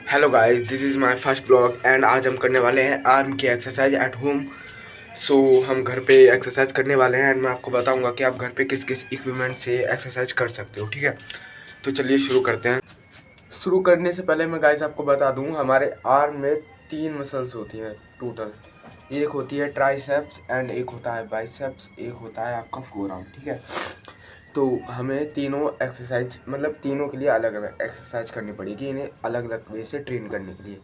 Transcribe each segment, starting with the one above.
Hello guys, this is my first blog and आज हम करने वाले हैं आर्म की एक्सरसाइज एट होम। सो हम घर पे एक्सरसाइज करने वाले हैं एंड मैं आपको बताऊंगा कि आप घर पे किस किस इक्विपमेंट से एक्सरसाइज कर सकते हो। ठीक है, तो चलिए शुरू करते हैं। शुरू करने से पहले मैं गाइस आपको बता दूं, हमारे आर्म में 3 मसल्स होती हैं टोटल। एक होती है ट्राइसेप्स एंड एक होता है बाइसेप्स, एक होता है आपका फोर आर्म। ठीक है, तो हमें तीनों एक्सरसाइज मतलब तीनों के लिए अलग अलग एक्सरसाइज करनी पड़ेगी, इन्हें अलग अलग वे से ट्रेन करने के लिए।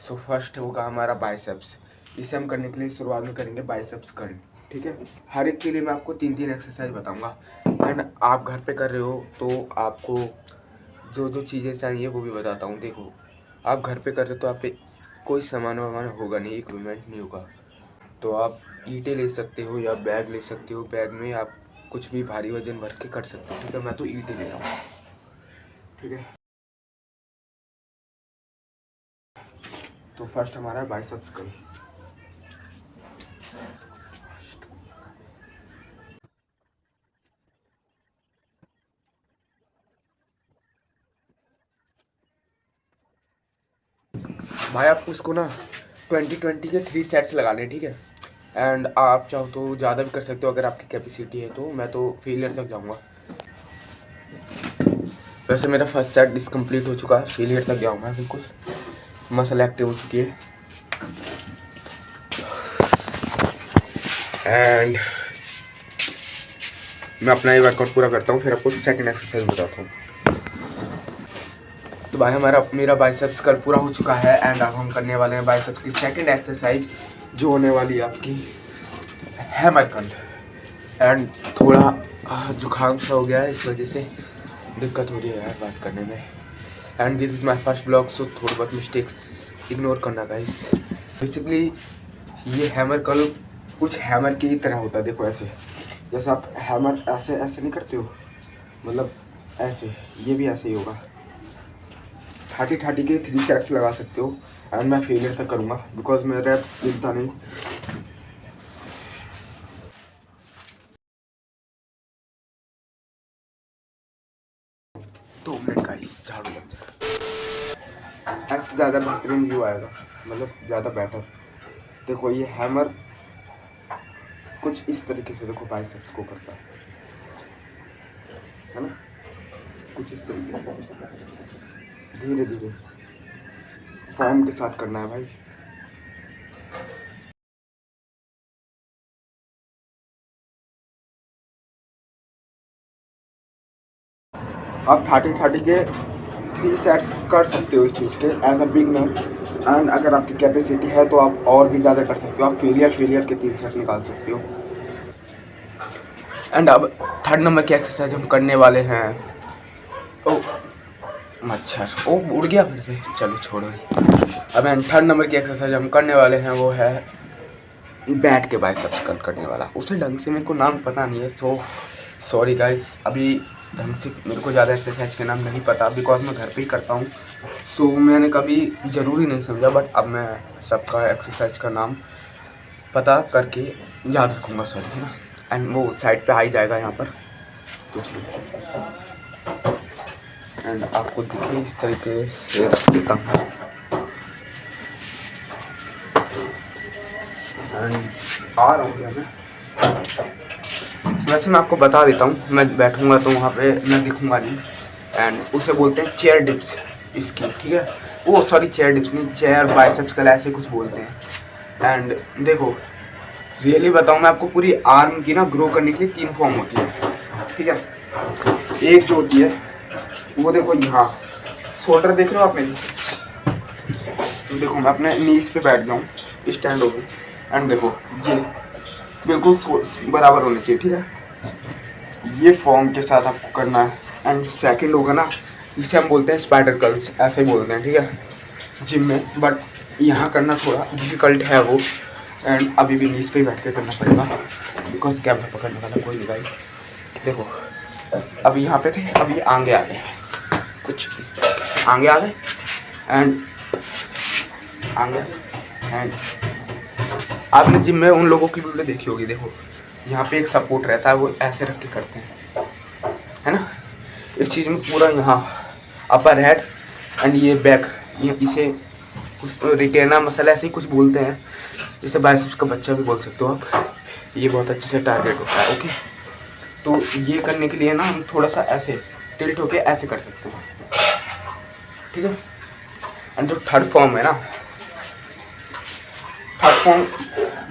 सो फर्स्ट होगा हमारा बाइसेप्स। इसे हम करने के लिए शुरुआत में करेंगे बाइसेप्स कर्ल। ठीक है, हर एक के लिए मैं आपको 3 एक्सरसाइज बताऊंगा एंड आप घर पे कर रहे हो तो आपको जो जो चीज़ें चाहिए वो भी बताता हूँ। देखो, आप घर पे कर रहे हो तो आप पे कोई सामान वामान होगा नहीं, इक्विपमेंट नहीं होगा, तो आप ईंटें ले सकते हो या बैग ले सकते हो। बैग में आप कुछ भी भारी वजन भर के कर सकते हो। ठीक है, मैं तो ईंटें ले रहा हूँ। ठीक है, तो फर्स्ट हमारा बाइसेप्स कर्ल। भाई आपको इसको ना 20-20 के 3 सेट्स लगाने हैं। ठीक है, एंड आप चाहो तो ज़्यादा भी कर सकते हो अगर आपकी कैपेसिटी है तो। मैं तो फेलियर तक जाऊँगा। वैसे मेरा फर्स्ट सेट डिसकम्प्लीट हो चुका है, फेलियर तक गया हूँ मैं बिल्कुल। मसल एक्टिव हो चुकी है एंड मैं अपना ये वर्कआउट पूरा करता हूँ, फिर आपको सेकंड एक्सरसाइज बताता हूँ। तो भाई मेरा बाइसेप्स कर्ल पूरा हो चुका है एंड अब हम करने वाले हैं बाइसेप्स की सेकंड एक्सरसाइज, जो होने वाली है आपकी हैमर कर्ल। एंड थोड़ा जुकाम सा हो गया है, इस वजह से दिक्कत हो रही है यार बात करने में। And this is my first blog, so थोड़ी बहुत मिस्टेक्स इग्नोर करना गाइस। बेसिकली ये हैमर कर्ल कुछ हैमर की तरह होता है। देखो ऐसे, जैसे आप हैमर ऐसे ऐसे नहीं करते हो, मतलब ऐसे, ये भी ऐसे ही होगा। 30 के 3 सेट्स लगा सकते हो एंड मैं फेलियर तक करूँगा बिकॉज मैं रेप्स गिनता नहीं। 2 मिनट का इस झाड़ू लग जाए, ऐसे ज़्यादा बेहतरीन व्यू आएगा, मतलब ज़्यादा बेटर। देखो ये हैमर कुछ इस तरीके से, देखो बाइसेप्स को करता है ना, कुछ इस तरीके से धीरे धीरे फॉर्म के साथ करना है भाई। आप 30 के 3 सेट्स कर सकते हो इस चीज़ के एज अ बिगनर। एंड अगर आपकी कैपेसिटी है तो आप और भी ज़्यादा कर सकते हो, आप फेलियर के 3 सेट निकाल सकते हो। एंड अब थर्ड नंबर की एक्सरसाइज हम करने वाले हैं। ओ मच्छर, ओ उड़ गया फिर से, चलो छोड़ो। अब हम थर्ड नंबर की एक्सरसाइज हम करने वाले हैं, वो है बैठ के बाइसेप्स कर्ल करने वाला। उसे ढंग से मेरे को नाम पता नहीं है, सो सॉरी गाइस। अभी ढंग से मेरे को ज़्यादा एक्सरसाइज के नाम नहीं पता बिकॉज मैं घर पे ही करता हूँ। सो मैंने कभी ज़रूरी नहीं समझा, बट अब मैं सबका एक्सरसाइज का नाम पता करके याद रखूँगा, सॉरी, है ना। एंड वो साइड पे आ ही जाएगा यहाँ पर कुछ नहीं। एंड आपको दिखे इस तरीके से रख देता हूँ एंड आ रहा हूँ मैं। वैसे मैं आपको बता देता हूँ, मैं बैठूंगा तो वहाँ पे मैं दिखूंगा नहीं एंड उसे बोलते हैं चेयर डिप्स इसकी। ठीक है, वो सॉरी चेयर डिप्स नहीं, चेयर बाइसेप्स कर्ल ऐसे कुछ बोलते हैं। एंड देखो रियली बताऊँ मैं आपको, पूरी आर्म की ना ग्रो करने के लिए 3 फॉर्म होती है। ठीक है, एक जो होती है वो देखो यहाँ शोल्डर देख रहे हो आप मेरी, तो देखो मैं अपने नीज पे बैठ जाऊँ, स्टैंड हो गई एंड देखो ये बिल्कुल बराबर होने चाहिए। ठीक है, ये फॉर्म के साथ आपको करना है। एंड सेकंड होगा ना, जिसे हम बोलते हैं स्पाइडर कर्ल्स, ऐसे ही बोलते हैं। ठीक है, जिम में, बट यहाँ करना थोड़ा डिफिकल्ट है वो। एंड अभी भी नीज पे ही बैठ के करना पड़ेगा बिकॉज कैमरा पकड़ने वाला कोई नहीं गाइस। देखो अभी यहाँ पे थे, अभी आगे आ गए, कुछ इस तरह आगे आ गए एंड आगे। एंड आपने जिम में उन लोगों की वीडियो देखी होगी, देखो यहाँ पे एक सपोर्ट रहता है, वो ऐसे रख के करते हैं, है ना। इस चीज़ में पूरा यहाँ अपर हेड एंड ये बैक ये इसे कुछ रिटेना मसल ऐसे ही कुछ बोलते हैं, जिसे बाइसेप्स का बच्चा भी बोल सकते हो आप। ये बहुत अच्छे से टारगेट होता है। ओके, तो ये करने के लिए ना हम थोड़ा सा ऐसे टिल्ट होके ऐसे कर सकते हैं, ठीक है। एंड जो थर्ड फॉर्म है ना, थर्ड फॉर्म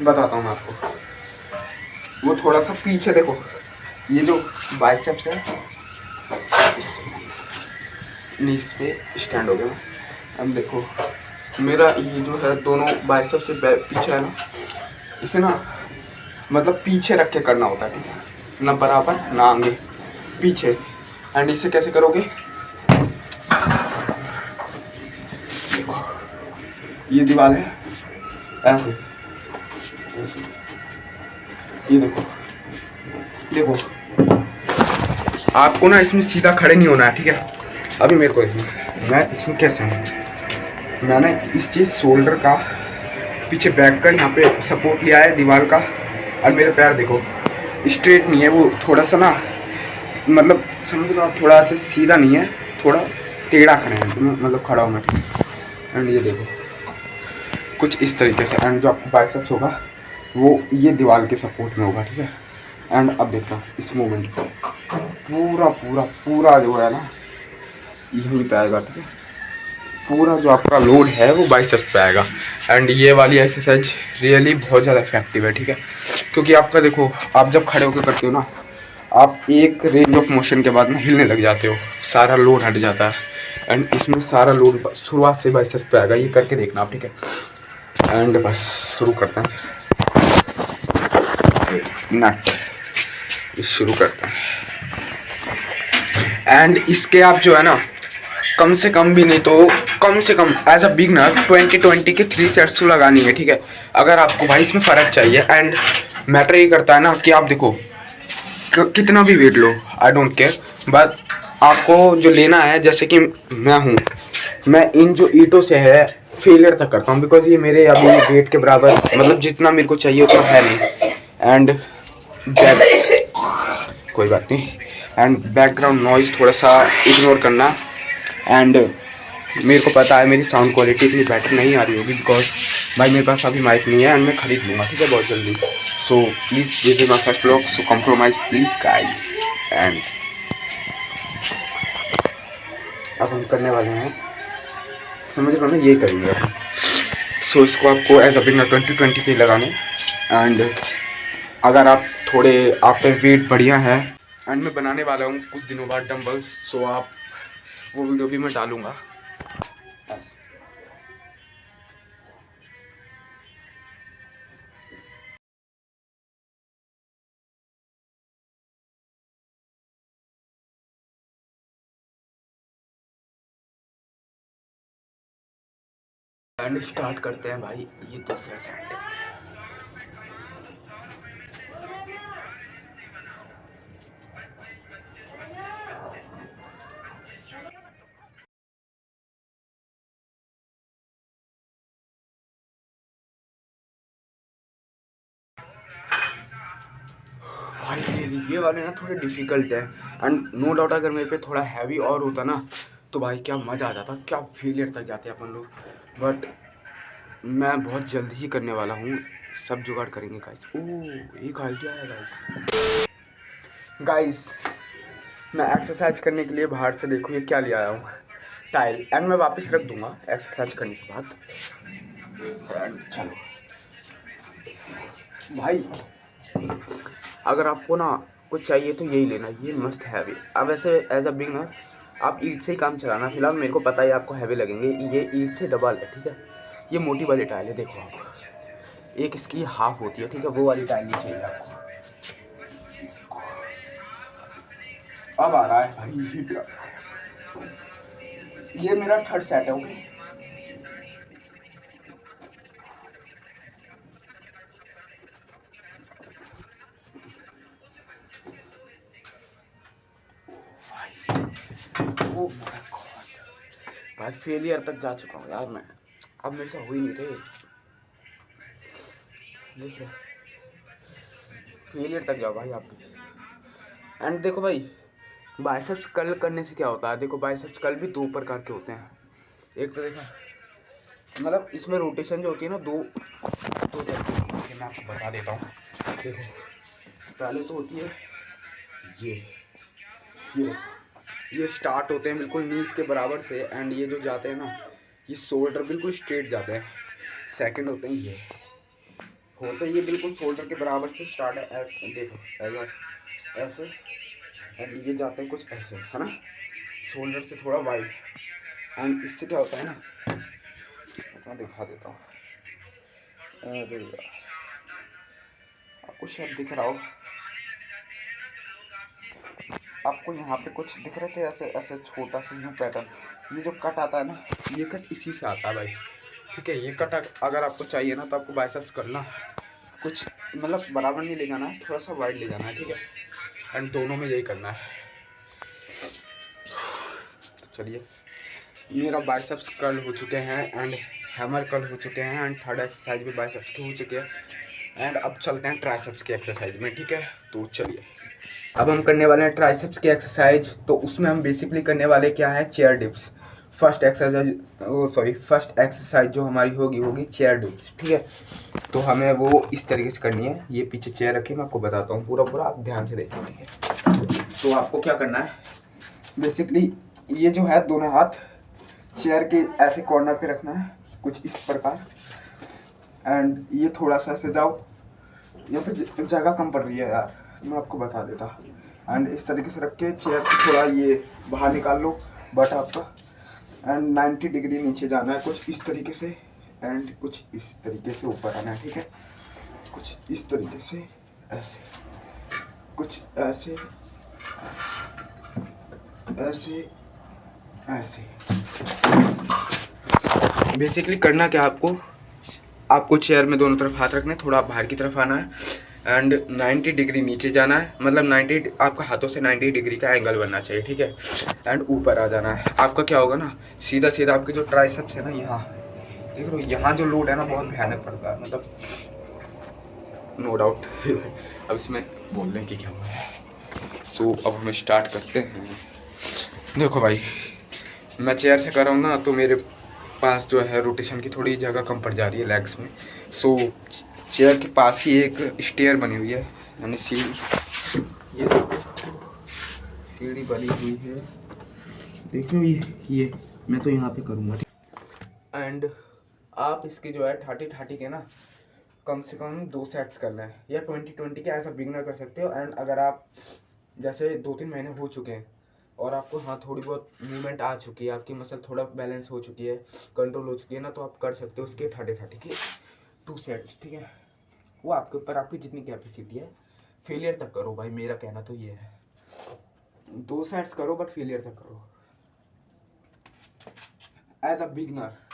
बताता हूँ मैं आपको, वो थोड़ा सा पीछे देखो, ये जो बाइसेप्स है नीस पे स्टैंड हो गया। अब देखो मेरा ये जो है दोनों बाइसेप्स से पीछे है ना, इसे ना मतलब पीछे रख के करना होता है, ठीक है, ना बराबर ना आगे, पीछे। एंड इसे कैसे करोगे, देखो ये दीवार है ऐसे, ये देखो देखो आपको ना इसमें सीधा खड़े नहीं होना है, ठीक है। अभी मेरे को इसमें मैं इसमें कैसे हूँ, मैंने इस चीज़ शोल्डर का पीछे बैक का यहाँ पे सपोर्ट लिया है दीवार का, और मेरे पैर देखो स्ट्रेट नहीं है, वो थोड़ा सा ना मतलब समझ लो आप, थोड़ा सा सीधा नहीं है, थोड़ा टेढ़ा खड़े हैं, मतलब खड़ा हूँ मैं, ठीक है। एंड ये देखो कुछ इस तरीके से, एंड जो आपको बाइसेप्स होगा वो ये दीवार के सपोर्ट में होगा, ठीक है। एंड अब देखना इस मूवमेंट को पूरा पूरा पूरा जो है ना यहीं पे आएगा, ठीक है। पूरा जो आपका लोड है वो बाइसेप्स पे आएगा। एंड ये वाली एक्सरसाइज रियली बहुत ज़्यादा इफेक्टिव है, ठीक है, क्योंकि आपका देखो आप जब खड़े होकर करते हो ना, आप एक रेंज ऑफ मोशन के बाद ना हिलने लग जाते हो, सारा लोड हट जाता है। एंड इसमें सारा लोड शुरुआत से बाइसेप्स पे आएगा, ये करके देखना आप, ठीक है। एंड बस शुरू करते हैं, नट शुरू करते हैं। एंड इसके आप जो है ना कम से कम भी नहीं तो कम से कम एज अ बिगनर 20-20 के 3 सेट्स तो लगानी है, ठीक है। अगर आपको भाई इसमें फ़र्क चाहिए, एंड मैटर ये करता है ना कि आप देखो कितना भी वेट लो, आई डोंट केयर, बट आपको जो लेना है, जैसे कि मैं इन जो ईंटों से है फेलियर तक करता हूँ, बिकॉज ये मेरे अभी वेट के बराबर मतलब जितना मेरे को चाहिए उतना है नहीं। एंड कोई बात नहीं, एंड बैकग्राउंड नॉइज़ थोड़ा सा इग्नोर करना। एंड मेरे को पता है मेरी साउंड क्वालिटी इतनी बेटर नहीं आ रही होगी, बिकॉज भाई मेरे पास अभी माइक नहीं है, एंड मैं खरीद लूँगा, ठीक है, बहुत जल्दी। So please this is my first vlog, so compromise please guys. And अब हम करने वाले हैं, समझ लो ना, ये करेंगे अब। सो इसको आपको एज अ बिगनर 20-20 के लगाने। एंड अगर आप थोड़े आप पे वेट बढ़िया है, एंड मैं बनाने वाला हूँ कुछ दिनों बाद डंबल्स, सो आप वो वीडियो भी मैं डालूँगा। एंड स्टार्ट करते हैं भाई, ये दूसरा सेट। भाई ये वाले ना थोड़े डिफ़िकल्ट है, एंड नो डाउट अगर मेरे पे थोड़ा हैवी और होता ना तो भाई क्या मज़ा आ जाता, क्या फेलियर तक जाते अपन लोग। बट मैं बहुत जल्द ही करने वाला हूँ, सब जुगाड़ करेंगे गाइस। ओह एक आइडिया है गाइस। गाइस मैं एक्सरसाइज करने के लिए बाहर से देखो ये क्या ले आया हूँ, टाइल, एंड मैं वापस रख दूँगा एक्सरसाइज करने के बाद। एंड चलो भाई, अगर आपको ना कुछ चाहिए तो यही लेना, ये मस्त हैवी। अब वैसे एज अ बिगनर आप ईंट से ही काम चलाना, फिलहाल मेरे को पता है आपको हैवी लगेंगे, ये ईंट से डबल है, ठीक है। ये मोटी वाली टाइल है, देखो आप, एक इसकी हाफ होती है, ठीक है, वो वाली टाइल नहीं चाहिए आपको। अब आ रहा है भाई, ये मेरा थर्ड सेट है, ओके। ओ माय गॉड भाई, फेलियर तक जा चुका हूँ यार मैं, अब मेरे से हो ही नहीं रहे, देख रहे, फेलियर तक जाओ भाई आप भी। एंड देखो भाई, बाइसेप्स कर्ल करने से क्या होता है, देखो बाइसेप्स कर्ल भी दो प्रकार के होते हैं, एक तो देखो मतलब इसमें रोटेशन जो होती है ना दो जैसे मैं आपको बता देता हूँ। देखो पहले तो होती है ये ये स्टार्ट होते हैं बिल्कुल नीज के बराबर से, एंड ये जो जाते हैं ना ये शोल्डर बिल्कुल स्ट्रेट जाते हैं। सेकंड होते हैं ये होते हैं ये बिल्कुल शोल्डर के बराबर से स्टार्ट है। देखो ऐसे एंड ये जाते हैं कुछ ऐसे, है ना, शोल्डर से थोड़ा वाइड। एंड इससे क्या होता है ना, मैं दिखा देता हूँ। अरे यार आपको शायद दिख रहा हो, आपको यहाँ पे कुछ दिख रहे थे ऐसे ऐसे छोटा सा यू पैटर्न। ये जो कट आता है ना ये कट इसी से आता है भाई, ठीक है। ये कट अगर आपको चाहिए ना तो आपको बाइसेप्स करना कुछ मतलब बराबर नहीं ले जाना है, थोड़ा सा वाइड ले जाना है, ठीक है। एंड दोनों में यही करना है। तो चलिए, मेरा बाइसेप्स कर्ल हो चुके हैं एंड हैमर कर्ल हो चुके हैं एंड थर्ड एक्सरसाइज भी बाइसेप्स के हो चुके हैं। एंड अब चलते हैं ट्राइसेप्स की एक्सरसाइज में, ठीक है। तो चलिए अब हम करने वाले हैं ट्राइसेप्स की एक्सरसाइज। तो उसमें हम बेसिकली करने वाले क्या है, चेयर डिप्स। फर्स्ट एक्सरसाइज जो हमारी होगी चेयर डिप्स, ठीक है। तो हमें वो इस तरीके से करनी है। ये पीछे चेयर रखी है, मैं आपको बताता हूँ पूरा आप ध्यान से देखिए, ठीक है। तो आपको क्या करना है, बेसिकली ये जो है दोनों हाथ चेयर के ऐसे कॉर्नर पे रखना है कुछ इस प्रकार। एंड ये थोड़ा सा ऐसे जाओ, यहाँ पे जगह कम पड़ रही है यार, मैं आपको बता देता। एंड इस तरीके से रख के चेयर को थोड़ा ये बाहर निकाल लो बट आपका। एंड 90 डिग्री नीचे जाना है कुछ इस तरीके से, एंड कुछ इस तरीके से ऊपर आना है, ठीक है। कुछ इस तरीके से ऐसे, कुछ ऐसे ऐसे ऐसे। बेसिकली करना क्या आपको चेयर में दोनों तरफ हाथ रखने, थोड़ा बाहर की तरफ आना है एंड 90 डिग्री नीचे जाना है। मतलब 90 आपका हाथों से 90 डिग्री का एंगल बनना चाहिए, ठीक है। एंड ऊपर आ जाना है। आपका क्या होगा ना, सीधा आपके जो ट्राइसेप्स है ना, यहाँ देख लो, यहाँ जो लोड है ना बहुत भयानक पड़ता है, मतलब नो डाउट। अब इसमें बोलने की क्या हुआ है। सो अब हम स्टार्ट करते हैं। देखो भाई, मैं चेयर से कर रहा हूँ ना तो मेरे पास जो है रोटेशन की थोड़ी जगह कम पड़ जा रही है लेग्स में। सो चेयर के पास ही एक स्टेयर बनी हुई है, यानी सीढ़ी। ये सीढ़ी बनी हुई है, देख लो। ये मैं तो यहाँ पे करूँगा। एंड आप इसकी जो है ठाठी के ना कम से कम 2 सेट्स करना है, या 20 के ऐसा बिगनर कर सकते हो। एंड अगर आप जैसे 2-3 महीने हो चुके हैं और आपको हाँ थोड़ी बहुत मूवमेंट आ चुकी है, आपकी मसल थोड़ा बैलेंस हो चुकी है, कंट्रोल हो चुकी है ना, तो आप कर सकते हो उसके ठाठी के 2 सेट्स, ठीक है। वो आपके ऊपर, आपकी जितनी कैपेसिटी है। फेलियर तक करो भाई, मेरा कहना तो ये है। 2 सेट्स करो बट फेलियर तक करो as a beginner.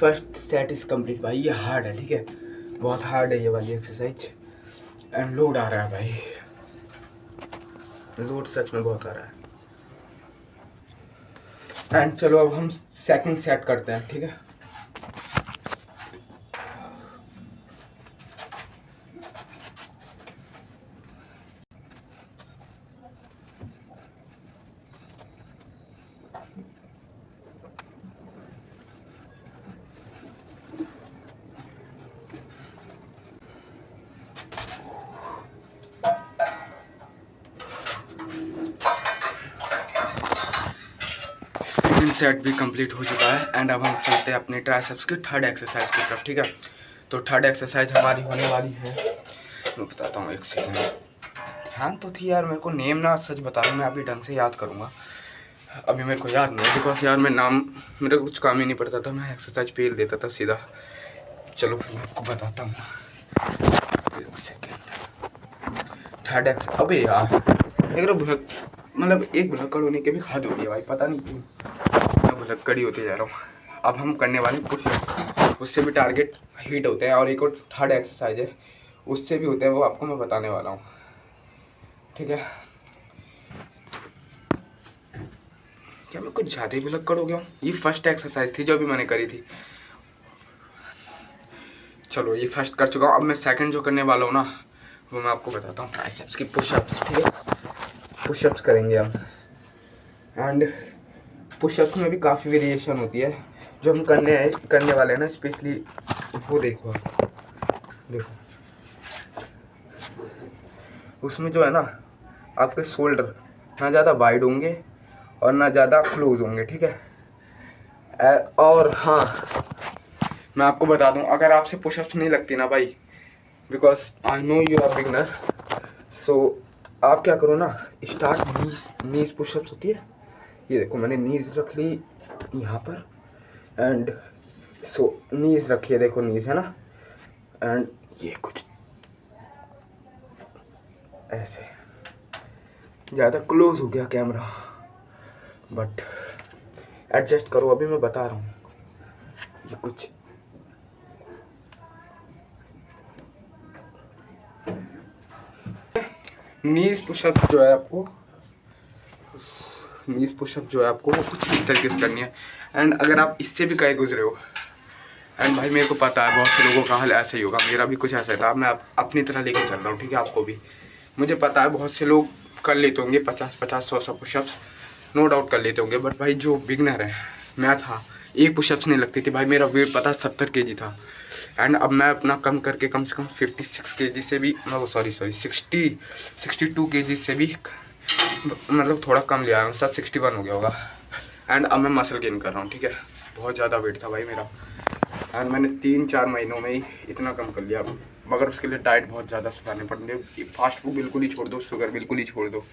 First set is complete भाई। ये हार्ड है, ठीक है, बहुत हार्ड है ये वाली एक्सरसाइज। एंड लोड आ रहा है भाई, लोड सच में बहुत आ रहा है। एंड चलो अब हम सेकंड सेट करते हैं, ठीक है। सेट भी कंप्लीट हो चुका है। एंड अब हम चलते हैं अपने ट्राइसेप्स की थर्ड एक्सरसाइज की तरफ, ठीक है। तो थर्ड एक्सरसाइज हमारी होने वाली है, मैं बताता हूँ, एक सेकेंड। ध्यान तो थी यार, मेरे को नेम ना सच बता रहा हूँ, मैं अभी ढंग से याद करूँगा, अभी मेरे को याद नहीं है। बिकॉज यार मैं नाम, मेरे को कुछ काम ही नहीं पड़ता था, मैं एक्सरसाइज फेल देता था सीधा। चलो फिर मैं आपको बताता हूँ, एक सेकेंड। थर्ड एक्सरसाइज, अबे यार देख रहा, मतलब एक भुलक्कड़ होने के भी हद होती है भाई, पता नहीं क्यों मैं भुलक्कड़ ही होते जा रहा हूँ। अब हम करने वाले पुशअप्स, उससे भी टारगेट हिट होते हैं। और एक और थर्ड एक्सरसाइज है, उससे भी होते हैं, वो आपको मैं बताने वाला हूँ। ठीक है। क्या मैं कुछ ज़्यादा ही भुलक्कड़ हो गया हूँ? ये फर्स्ट एक्सरसाइज थी जो अभी मैंने करी थी। चलो ये फर्स्ट कर चुका हूँ, अब मैं सेकंड जो करने वाला हूँ ना वो मैं आपको बताता हूँ। ट्राइसेप्स की पुशअप्स, ठीक है। पुशअप्स करेंगे हम, एंड पुशअप्स में भी काफ़ी वेरिएशन होती है। जो हम करने वाले हैं ना स्पेशली, वो देखो उसमें जो है ना आपके शोल्डर ना ज़्यादा वाइड होंगे और ना ज़्यादा क्लोज होंगे, ठीक है। और हाँ, मैं आपको बता दूं, अगर आपसे पुशअप्स नहीं लगती ना भाई, because I know you are beginner, so आप क्या करो ना, स्टार्ट नीज पुशअप्स होती है। ये देखो मैंने नीज रख ली यहाँ पर, एंड सो नीज रखिए, देखो नीज है ना, एंड ये कुछ ऐसे। ज़्यादा क्लोज हो गया कैमरा, बट एडजस्ट करो, अभी मैं बता रहा हूँ। ये कुछ नीज पुशअप जो है आपको, नीज पुशअप जो है आपको वो कुछ इस तरीके से करनी है। एंड अगर आप इससे भी कहीं गुजरे हो, एंड भाई मेरे को पता है बहुत से लोगों का हाल ऐसा ही होगा, मेरा भी कुछ ऐसा था। मैं अपनी तरह लेके चल रहा हूँ, ठीक है। आपको भी मुझे पता है बहुत से लोग कर लेते होंगे 50-50, 100-100 पुशअप्स, नो डाउट कर लेते होंगे। बट भाई जो बिगनर है, मैं था, एक पुशअप्स नहीं लगती थी भाई। मेरा वेट पता 70 kg था, एंड अब मैं अपना कम करके कम से कम 56 kg से भी, सॉरी 62 kg से भी मतलब थोड़ा कम ले आ रहा हूँ, 61 हो गया होगा। एंड अब मैं मसल गेन कर रहा हूँ, ठीक है। बहुत ज़्यादा वेट था भाई मेरा, एंड मैंने 3-4 महीनों में ही इतना कम कर लिया। मगर उसके लिए डाइट बहुत ज़्यादा सुधारनी पड़ेगी। फास्ट फूड बिल्कुल ही छोड़ दो, शुगर बिल्कुल ही छोड़ दो,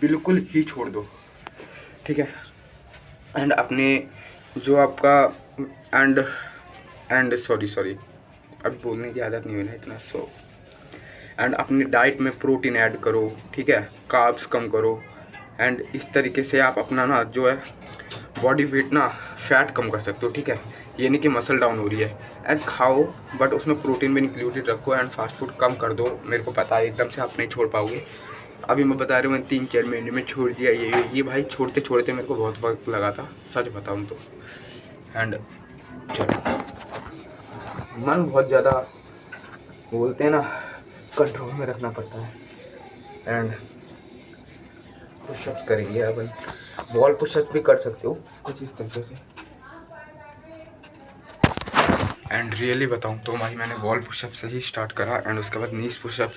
बिल्कुल ही छोड़ दो, ठीक है। एंड अपने जो आपका एंड सॉरी अब बोलने की आदत नहीं हुई ना इतना, सो एंड अपनी डाइट में प्रोटीन ऐड करो, ठीक है। कार्ब्स कम करो, एंड इस तरीके से आप अपना ना जो है बॉडी वेट ना फैट कम कर सकते हो, ठीक है। ये नहीं कि मसल डाउन हो रही है। एंड खाओ, बट उसमें प्रोटीन भी इंक्लूडेड रखो, एंड फास्ट फूड कम कर दो। मेरे को पता है एकदम से आप नहीं छोड़ पाओगे। अभी मैं बता रहा हूँ, मैंने 3-4 महीने में छोड़ दिया ये भाई। छोड़ते छोड़ते मेरे को बहुत वक्त लगा था, सच बताऊँ तो। एंड चलो, मन बहुत ज़्यादा बोलते हैं ना, कंट्रोल में रखना पड़ता है। एंड पुशअप्स करेंगे अपन, वॉल पुशअप्स भी कर सकते हो कुछ इस तरीके से। एंड रियली बताऊँ तो भाई मैंने वॉल पुशअप से ही स्टार्ट करा, एंड उसके बाद नीज पुशअप,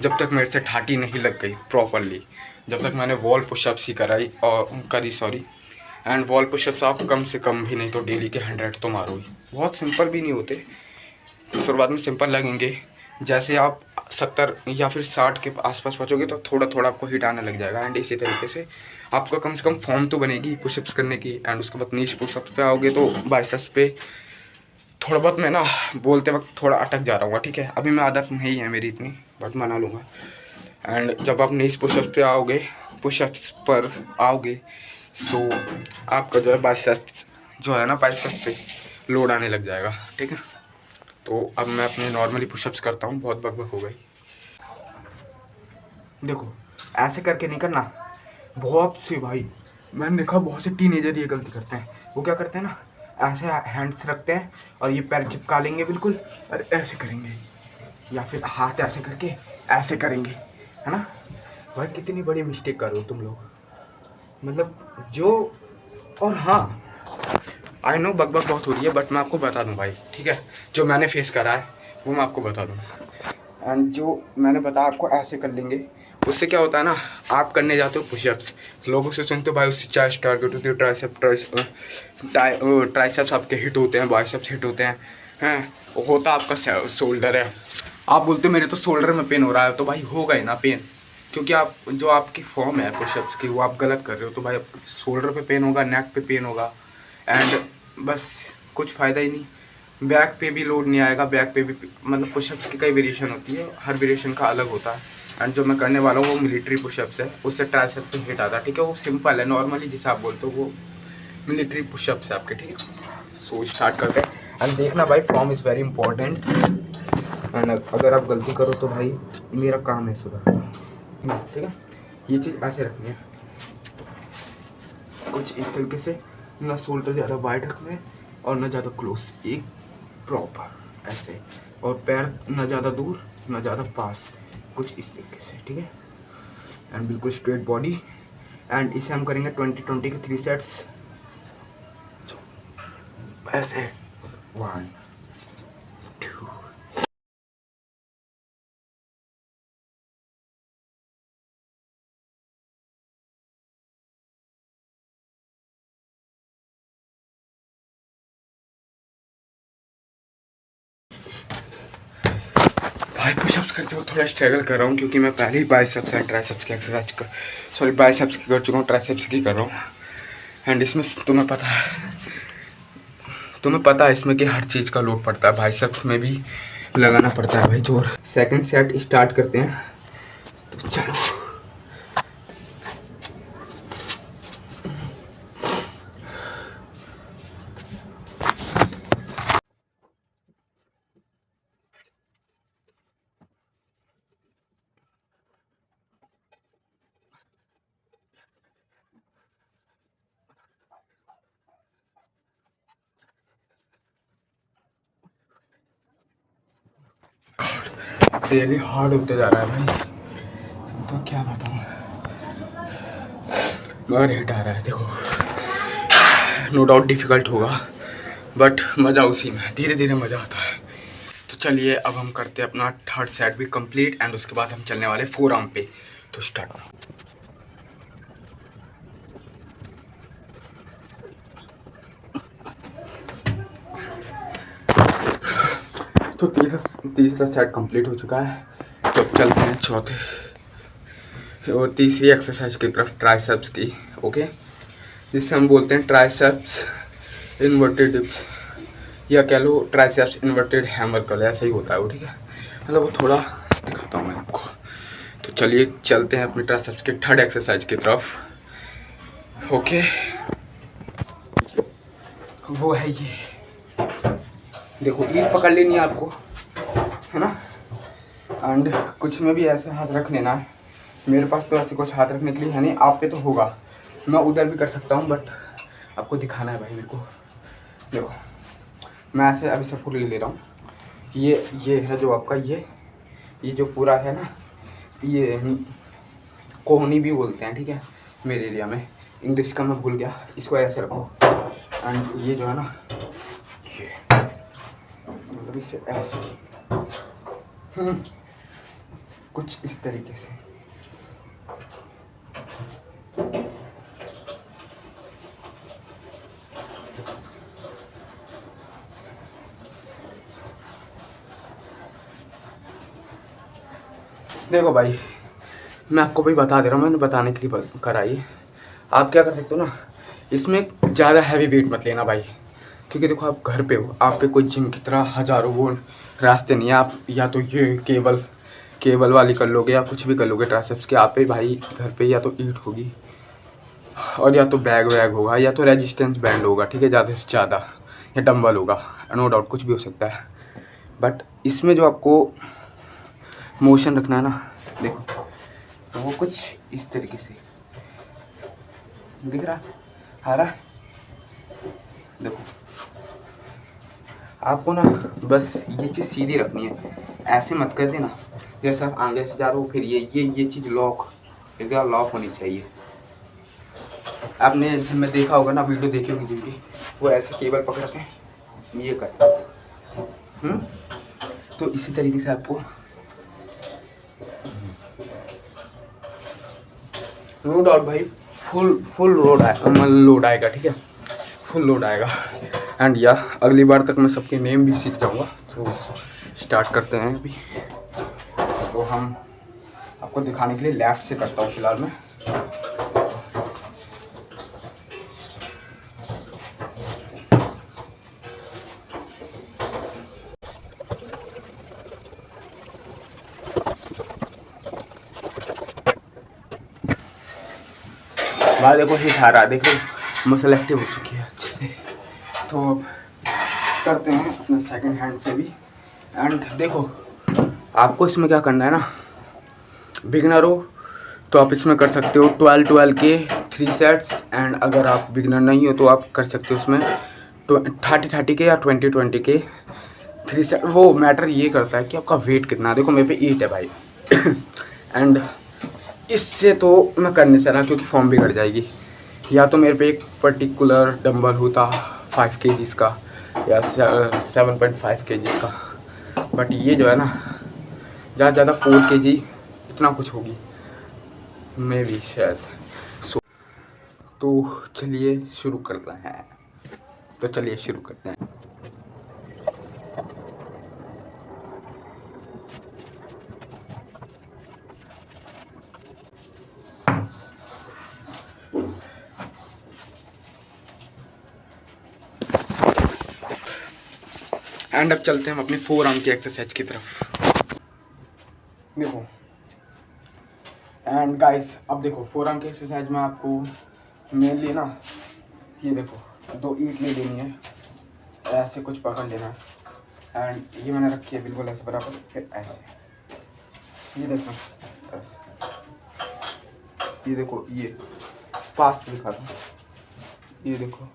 जब तक मेरे से ठाठी नहीं लग गई प्रॉपरली, जब तक मैंने वॉल पुशअप्स ही करी। एंड वॉल पुशअप्स आप कम से कम भी नहीं तो डेली के 100 तो मारो ही। बहुत सिंपल भी नहीं होते, शुरुआत में सिंपल लगेंगे। जैसे आप 70 या फिर 60 के आसपास पहुँचोगे तो थोड़ा थोड़ा आपको हिट आने लग जाएगा। एंड इसी तरीके से आपको कम से कम फॉर्म तो बनेगी पुशअप्स करने की। एंड उसके बाद नीज पुशअप्स पे आओगे तो बाइसेप्स पे थोड़ा बहुत मैं ना बोलते वक्त थोड़ा अटक जा रहा हूँ, ठीक है। अभी मैं आदत नहीं है मेरी इतनी, बट मना लूँगा। एंड जब आप नीज पुशअप्स पे आओगे, पुशअप्स पर आओगे, सो आपका जो है बाइसेप्स जो है ना, बाइसेप्स पे लोड आने लग जाएगा, ठीक है। तो अब मैं अपने नॉर्मली पुशअप्स करता हूँ। बहुत बकबक हो गई। देखो ऐसे करके नहीं करना। बहुत से भाई मैंने देखा, बहुत से टीनेजर ये गलती करते हैं। वो क्या करते हैं ना, ऐसे हैंड्स रखते हैं और ये पैर चिपका लेंगे बिल्कुल, और ऐसे करेंगे, या फिर हाथ ऐसे करके ऐसे करेंगे, है ना भाई। कितनी बड़ी मिस्टेक कर रहे हो तुम लोग, मतलब जो। और हाँ, आई नो बकबक बहुत हो रही है, बट मैं आपको बता दूं भाई, ठीक है। जो मैंने फेस करा है वो मैं आपको बता दूँ। एंड जो मैंने बताया आपको ऐसे कर लेंगे, उससे क्या होता है ना, आप करने जाते हो पुशअप्स, लोगों से सुनते हो भाई उससे चेस्ट टारगेट होती है, ट्राइसेप्स आपके हिट होते हैं, बाइसेप्स हिट होते हैं होता आपका शोल्डर है। आप बोलते हो मेरे तो शोल्डर में पेन हो रहा है, तो भाई होगा ही ना पेन, क्योंकि आप जो आपकी फॉर्म है पुशअप्स की वो आप गलत कर रहे हो। तो भाई शोल्डर पे पेन होगा, नेक पे पेन होगा, एंड बस कुछ फ़ायदा ही नहीं। बैक पे भी लोड नहीं आएगा, बैक पे भी मतलब पुशअप्स की कई वेरिएशन होती है, हर वेरिएशन का अलग होता है। एंड जो मैं करने वाला हूँ वो मिलिट्री पुशअप्स है, उससे ट्राइसेप पे हिट आता है, ठीक है। वो सिंपल है, नॉर्मली जिसे आप बोलते हो वो मिलिट्री पुशअप्स है आपके, ठीक है। सो स्टार्ट करते हैं। एंड देखना भाई, form is very important. And अगर आप गलती करो तो भाई मेरा काम है सुधारना, नहीं, ठीक है। ये चीज़ ऐसे रखनी है कुछ इस तरीके से, ना शोल्डर ज़्यादा वाइड रखना है और ना ज़्यादा क्लोज, एक प्रॉपर ऐसे, और पैर ना ज़्यादा दूर ना ज़्यादा पास, कुछ इस तरीके से, ठीक है। एंड बिल्कुल स्ट्रेट बॉडी। एंड इसे हम करेंगे 20-20 के 3 सेट्स ऐसे, 1 2। भाई पुशअप्स करते वक्त थोड़ा स्ट्रगल कर रहा हूँ क्योंकि मैं पहले ही बाइसेप्स एंड ट्राइसेप्स की एक्सरसाइज कर, सॉरी बाइसेप्स की कर चुका हूँ, ट्राइसेप्स की कर रहा हूँ। एंड इसमें तुम्हें पता है इसमें कि हर चीज़ का लोड पड़ता है, बाइसेप्स में भी लगाना पड़ता है भाई जोर। सेकंड सेट स्टार्ट करते हैं, तो चलो। डेली हार्ड होते जा रहा है भाई, तो क्या बताऊँ, मगर हिट आ रहा है। देखो नो डाउट डिफ़िकल्ट होगा बट मज़ा उसी में, धीरे धीरे मज़ा आता है। तो चलिए अब हम करते हैं अपना थर्ड सेट भी कंप्लीट एंड उसके बाद हम चलने वाले फोर आर्म पे। तो स्टार्ट। तो तीसरा सेट कंप्लीट हो चुका है, तो अब चलते हैं चौथे और तीसरी एक्सरसाइज की तरफ, ट्राइसेप्स की। ओके, जिससे हम बोलते हैं ट्राइसेप्स इन्वर्टेड डिप्स, या कह लो ट्राइसेप्स इन्वर्टेड हैमर कर, ऐसा ही होता है वो, ठीक है। मतलब वो थोड़ा दिखाता हूँ मैं आपको। तो चलिए चलते हैं अपने ट्राइसेप्स के थर्ड एक्सरसाइज की तरफ। ओके, वो है ये, देखो ईट पकड़ लेनी है आपको, है ना। एंड कुछ में भी ऐसे हाथ रख लेना है। मेरे पास तो ऐसे कुछ हाथ रखने के लिए है नहीं, आप पे तो होगा, मैं उधर भी कर सकता हूँ बट आपको दिखाना है भाई मेरे को। देखो मैं ऐसे अभी सब पूरा ले रहा हूँ, ये है जो आपका ये जो पूरा है ना, ये कोहनी भी बोलते हैं, ठीक है, मेरे एरिया में। इंग्लिश का मैं भूल गया, इसको ऐसे रखो। एंड ये जो है ना, ये मतलब इससे ऐसे कुछ इस तरीके से। देखो भाई मैं आपको भाई बता दे रहा हूँ, मैंने बताने के लिए कराई। आप क्या कर सकते हो ना, इसमें ज़्यादा हैवी वेट मत लेना भाई, क्योंकि देखो आप घर पे हो, आप पे कोई जिम की तरह हज़ारों वो रास्ते नहीं है। आप या तो ये केबल वाली कर लोगे या कुछ भी कर लोगे ट्राइसेप्स के, आप पे भाई घर पे या तो ईट होगी और या तो बैग वैग होगा या तो रेजिस्टेंस बैंड होगा, ठीक है, ज़्यादा से ज़्यादा, या डंबल होगा, नो डाउट कुछ भी हो सकता है। बट इसमें जो आपको मोशन रखना है ना, देखो तो वो कुछ इस तरीके से दिख रहा आ रहा। देखो आपको ना बस ये चीज़ सीधी रखनी है, ऐसे मत कर देना जैसे आप आगे से जा रहे हो, फिर ये चीज़ एकदम लॉक होनी चाहिए। आपने जिम में देखा होगा ना, वीडियो देखी होगी जिम की, वो ऐसे केबल पकड़ के ये करते। तो इसी तरीके से आपको नो डाउट भाई फुल लोड आएगा, ठीक है, फुल लोड आएगा। एंड या अगली बार तक मैं सबके नेम भी सीख जाऊँगा। तो स्टार्ट करते हैं अभी। तो हम आपको दिखाने के लिए लेफ़्ट से करता हूँ फिलहाल मैं। भाई देखो हिट आ रहा है, देखो मसल एक्टिव हो चुकी है अच्छे से। तो करते हैं अपने सेकंड हैंड से भी। एंड देखो आपको इसमें क्या करना है ना, बिगिनर हो तो आप इसमें कर सकते हो 12 के 3 सेट्स। एंड अगर आप बिगनर नहीं हो तो आप कर सकते हो उसमें 30 के या 20 के 3 सेट। वो मैटर ये करता है कि आपका वेट कितना है। देखो मेरे पे 8 है भाई एंड इससे तो मैं कर नहीं सकता क्योंकि फॉर्म बिगड़ जाएगी। या तो मेरे पे एक पर्टिकुलर डंबल होता 5 kg का या 7.5 kg का, बट ये जो है ना ज़्यादा ज़्यादा 4 kg इतना कुछ होगी मे भी शायद। तो चलिए शुरू करते हैं। एंड अब चलते हैं हम अपनी 4 आर्म की एक्सरसाइज की तरफ। देखो एंड गाइस अब देखो 4 आर्म की एक्सरसाइज में आपको मेनली ना ये देखो 2 ईंट ले लेनी है, ऐसे कुछ पकड़ लेना है एंड ये मैंने रखी है बिल्कुल ऐसे बराबर, फिर ऐसे ये देखो ऐसे, ये देखो ये पास से दिखा दूँ, ये देखो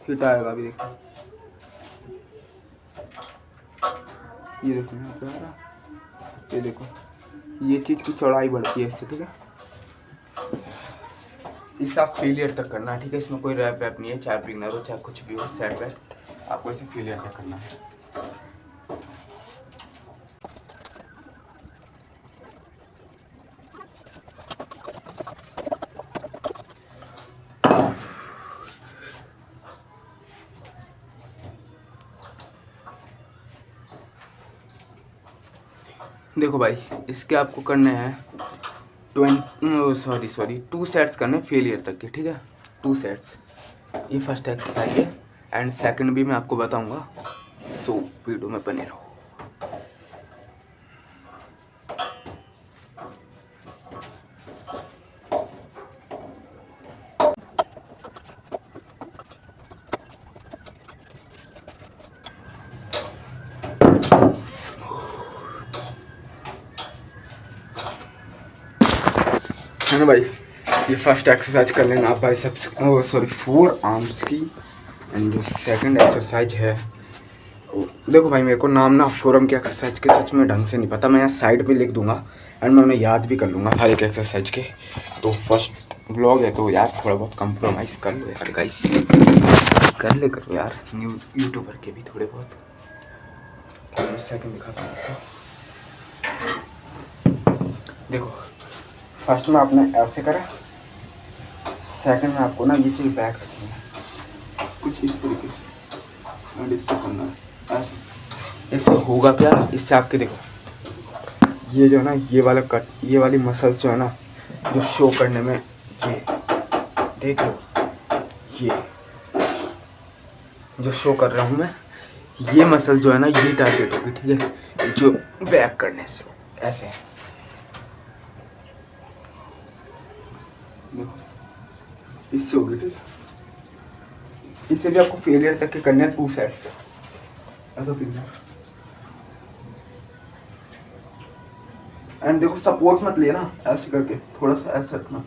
फिट आएगा अभी देखो, ये देखो यहाँ पे आ रहा, ये देखो ये चीज़ की चौड़ाई बढ़ती है इससे, ठीक है। इसे आप फेलियर तक करना है, ठीक है। इसमें कोई रैप वैप नहीं है, चाहे बिगनर हो चाहे कुछ भी हो, सेट वैट आपको इसे फेलियर तक करना है। देखो भाई इसके आपको करने हैं 2 सेट्स करने फेलियर तक के, ठीक है। 2 सेट्स, ये फर्स्ट एक्सरसाइज है एंड सेकंड भी मैं आपको बताऊंगा, सो वीडियो में बने रहो। है ना भाई, ये फर्स्ट एक्सरसाइज कर लेना आप बाइसेप्स 4 आर्म्स की। एंड जो सेकंड एक्सरसाइज है देखो भाई मेरे को नाम ना 4 आर्म की एक्सरसाइज के सच में ढंग से नहीं पता, मैं यहाँ साइड में लिख दूंगा एंड मैं उन्हें याद भी कर लूँगा हर एक एक्सरसाइज के। तो फर्स्ट ब्लॉग है तो यार थोड़ा बहुत कंप्रोमाइज़ कर लो यार गाइस, कर ले करो यार, न्यू यूट्यूबर के भी थोड़े बहुत। तो सेकंड दिखाता हूँ, देखो फर्स्ट में आपने ऐसे करा, सेकंड में आपको ना ये चीज़ बैक रखनी है कुछ इस तरीके से एंड इससे करना है ऐसे। इससे होगा क्या, इससे आपके देखो ये जो है ना ये वाला कट, ये वाली मसल्स जो है ना जो शो करने में, ये देखो ये जो शो कर रहा हूँ मैं, ये मसल जो है ना ये टारगेट होगी, ठीक है, जो बैक करने से ऐसे। देखो इससे होगी, ठीक है। इससे भी आपको फेलियर तक के करने हैं 2 सेट्स ऐसा फिगर। एंड देखो सपोर्ट मत लेना, ऐसे करके थोड़ा सा ऐसे रखना।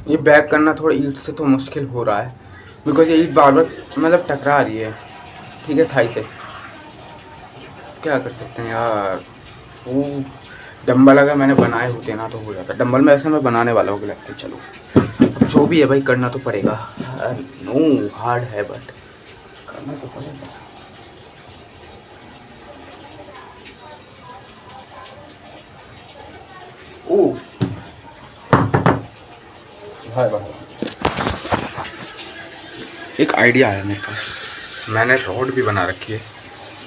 ये बैक करना थोड़ा ईंट से तो मुश्किल हो रहा है बिकॉज ये ईंट बार बार मतलब टकरा रही है, ठीक है, थाई से। क्या कर सकते हैं यार, वो डंबल अगर मैंने बनाए होते ना तो हो जाता। डंबल में ऐसे मैं बनाने वाला हूँ लगता है। चलो जो भी है भाई करना तो पड़ेगा, नो हार्ड है बट करना तो पड़ेगा। ओ भाई भाई एक आइडिया है मेरे पास, मैंने रॉड भी बना रखी है,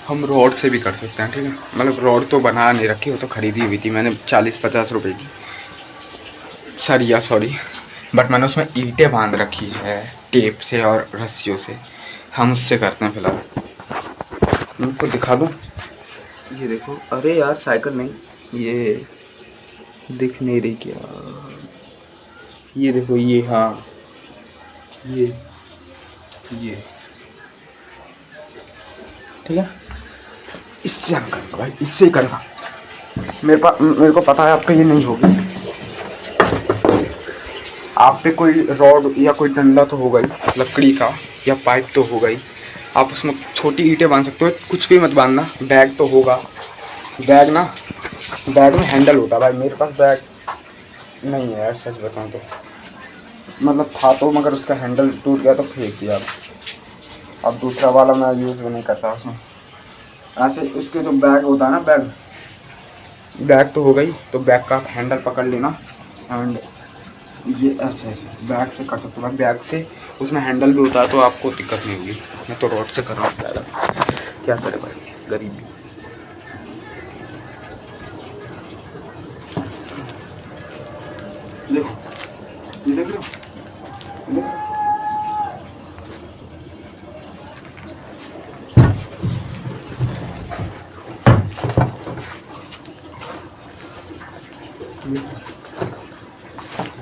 हम रॉड से भी कर सकते हैं, ठीक है। मतलब रॉड तो बना नहीं रखी, वो तो खरीदी हुई थी मैंने 40-50 रुपए की, सॉरी बट मैंने उसमें ईंटें बांध रखी है टेप से और रस्सियों से, हम उससे करते हैं फिलहाल। मैं आपको दिखा दूँ, ये देखो, अरे यार साइकिल नहीं, ये दिख नहीं रही क्या? ये देखो, ये, हाँ, ये ठीक है। इससे हम करेंगे भाई, इससे ही करेगा। मेरे को पता है आपका ये नहीं होगी। आप पे कोई रॉड या कोई डंडा तो होगा ही लकड़ी का, या पाइप तो होगा ही। आप उसमें छोटी ईंटें बांध सकते हो, कुछ भी मत बांधना। बैग तो होगा। बैग ना, बैग में हैंडल होता है भाई। मेरे पास बैग नहीं है यार, सच बताऊँ तो। मतलब था तो, मगर उसका हैंडल टूट गया तो फेंक दिया। अब दूसरा वाला मैं यूज़ भी नहीं करता उसमें। ऐसे उसके जो बैग होता है ना, बैग तो हो गई। तो बैग का हैंडल पकड़ लेना एंड ये ऐसे ऐसे बैग से कर सकते हो। बैग से उसमें हैंडल भी होता है, तो आपको दिक्कत नहीं होगी। मैं तो रोड से कर रहा हूँ ज़्यादा, क्या करे भाई, गरीबी। देखो, ये देख लो,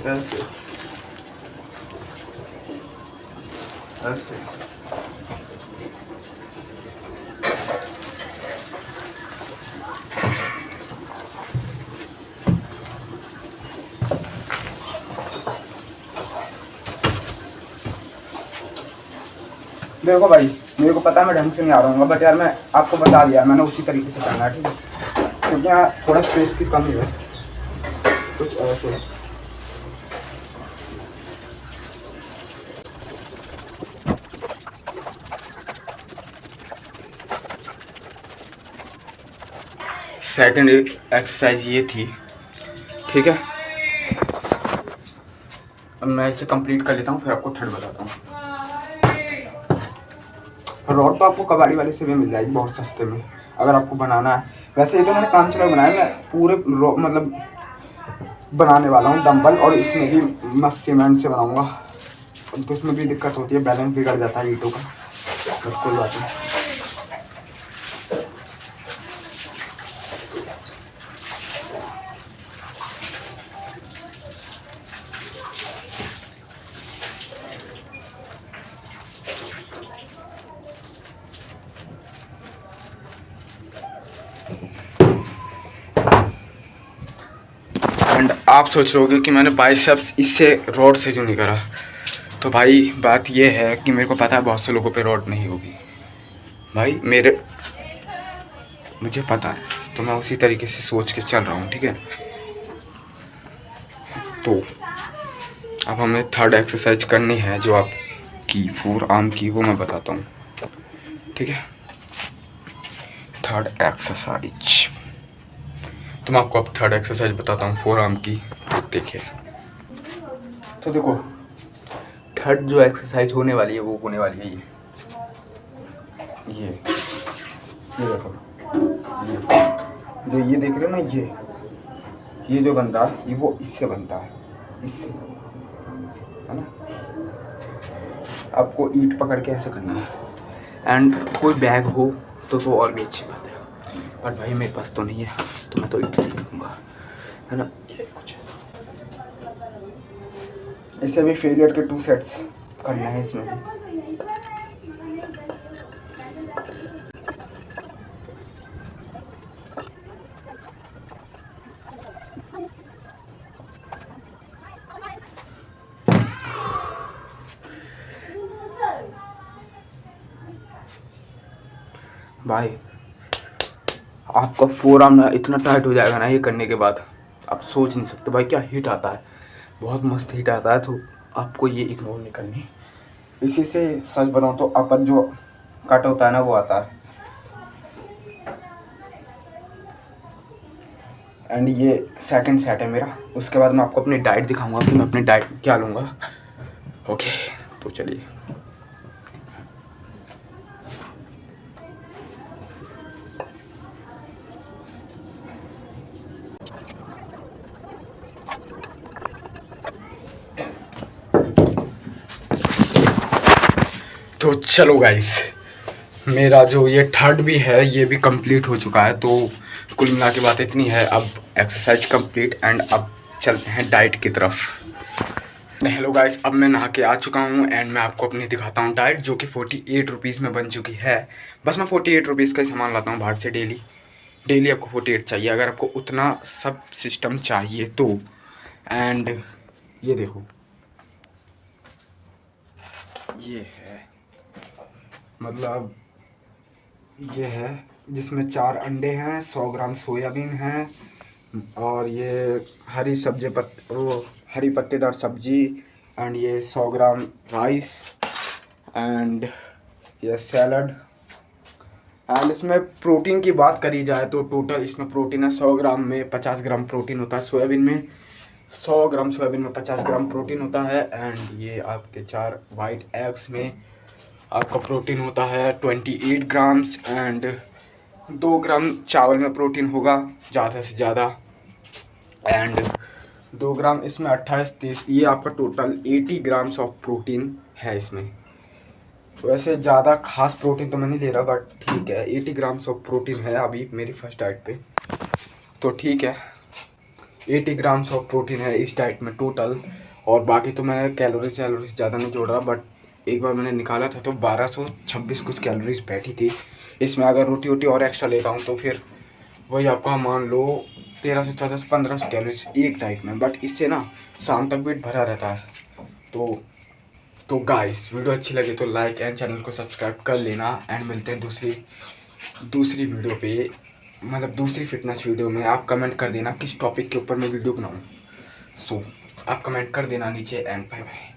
ऐसे ऐसे। देखो भाई, मेरे को पता है मैं ढंग से नहीं आ रहा हूँ, बट यार मैं आपको बता दिया, मैंने उसी तरीके से करना है, ठीक है। क्योंकि यहाँ थोड़ा स्पेस की कमी है, कुछ ऐसे। सेकंड एक्सरसाइज ये थी, ठीक है। अब मैं इसे कंप्लीट कर लेता हूँ, फिर आपको थर्ड बताता हूँ। रॉड तो आपको कबाड़ी वाले से भी मिल जाएगी बहुत सस्ते में, अगर आपको बनाना है। वैसे ये तो मैंने काम चला बनाया, मैं पूरे मतलब बनाने वाला हूँ डंबल, और इसमें भी मैं सीमेंट से बनाऊँगा। तो इसमें भी दिक्कत होती है, बैलेंस बिगड़ जाता है ईंटों का, बट कोई बात नहीं। एंड आप सोच रहे होगे कि मैंने बाइसेप्स इससे रॉड से क्यों नहीं करा। तो भाई बात ये है कि मेरे को पता है बहुत से लोगों पे रॉड नहीं होगी भाई, मुझे पता है, तो मैं उसी तरीके से सोच के चल रहा हूँ, ठीक है। तो अब हमें थर्ड एक्सरसाइज करनी है, जो आपकी फोर आर्म की, वो मैं बताता हूँ, ठीक है। थर्ड एक्सरसाइज, तो मैं आपको अब थर्ड एक्सरसाइज बताता हूँ फोर आर्म की। देखिए, तो देखो, थर्ड जो एक्सरसाइज होने वाली है वो होने वाली है ये देखो, जो ये देख रहे हो ना, ये जो बनता है, ये वो इससे बनता है, इससे, है ना। आपको ईंट पकड़ के ऐसे करना है। एंड कोई बैग हो तो और भी अच्छी बात है, पर भाई मेरे पास तो नहीं है, तो मैं तो ईंट से करूँगा, है ना। ये कुछ इससे भी फेलियर के 2 सेट्स करना है इसमें भी। भाई आपका फोर आर्म ना इतना टाइट हो जाएगा ना ये करने के बाद, आप सोच नहीं सकते भाई क्या हीट आता है, बहुत मस्त हीट आता है। तो आपको ये इग्नोर नहीं करनी। इसी से सच बताऊँ तो अपन जो कट होता है ना वो आता है। एंड ये सेकंड सेट है मेरा। उसके बाद मैं आपको अपनी डाइट दिखाऊंगा कि मैं अपनी डाइट में क्या लूँगा। ओके, तो चलिए। तो चलो गाइस, मेरा जो ये थर्ड भी है ये भी कंप्लीट हो चुका है। तो कुल मिला के बात इतनी है। अब एक्सरसाइज कंप्लीट एंड अब चलते हैं डाइट की तरफ। हेलो गाइस, अब मैं नहा के आ चुका हूँ एंड मैं आपको अपनी दिखाता हूँ डाइट, जो कि 48 रुपीज़ में बन चुकी है। बस मैं 48 रुपीज़ का ही सामान लाता हूँ बाहर से डेली आपको 48 चाहिए अगर आपको उतना सब सिस्टम चाहिए तो। एंड ये देखो, ये है, मतलब ये है जिसमें 4 अंडे हैं, 100 ग्राम सोयाबीन है, और ये हरी पत्तेदार सब्जी, एंड ये 100 ग्राम राइस, एंड ये सैलड। एंड इसमें प्रोटीन की बात करी जाए तो टोटल इसमें प्रोटीन है 100 ग्राम में 50 ग्राम प्रोटीन होता है सोयाबीन में, 100 ग्राम सोयाबीन में 50 ग्राम प्रोटीन होता है। एंड ये आपके 4 वाइट एग्स में आपका प्रोटीन होता है 28 ग्राम्स, एंड 2 ग्राम चावल में प्रोटीन होगा ज़्यादा से ज़्यादा, एंड 2 ग्राम इसमें 28-30, ये आपका टोटल 80 ग्राम्स ऑफ प्रोटीन है इसमें। वैसे ज़्यादा खास प्रोटीन तो मैं नहीं ले रहा, बट ठीक है 80 ग्राम्स ऑफ प्रोटीन है अभी मेरी फर्स्ट डाइट पे, तो ठीक है 80 ग्राम्स ऑफ प्रोटीन है इस डाइट में टोटल। और बाकी तो मैं कैलोरीज ज़्यादा नहीं जोड़ रहा, बट एक बार मैंने निकाला था तो 1226 कुछ कैलोरीज बैठी थी इसमें। अगर रोटी वोटी और एक्स्ट्रा लेता हूँ तो फिर वही आपका मान लो 1300 1400 1500 कैलोरीज एक डाइट में, बट इससे ना शाम तक पेट भरा रहता है। तो गाइस, वीडियो अच्छी लगे तो लाइक एंड चैनल को सब्सक्राइब कर लेना, एंड मिलते हैं दूसरी वीडियो पे, मतलब दूसरी फिटनेस वीडियो में। आप कमेंट कर देना किस टॉपिक के ऊपर मैं वीडियो बनाऊँ, सो आप कमेंट कर देना नीचे, एंड बाय बाय।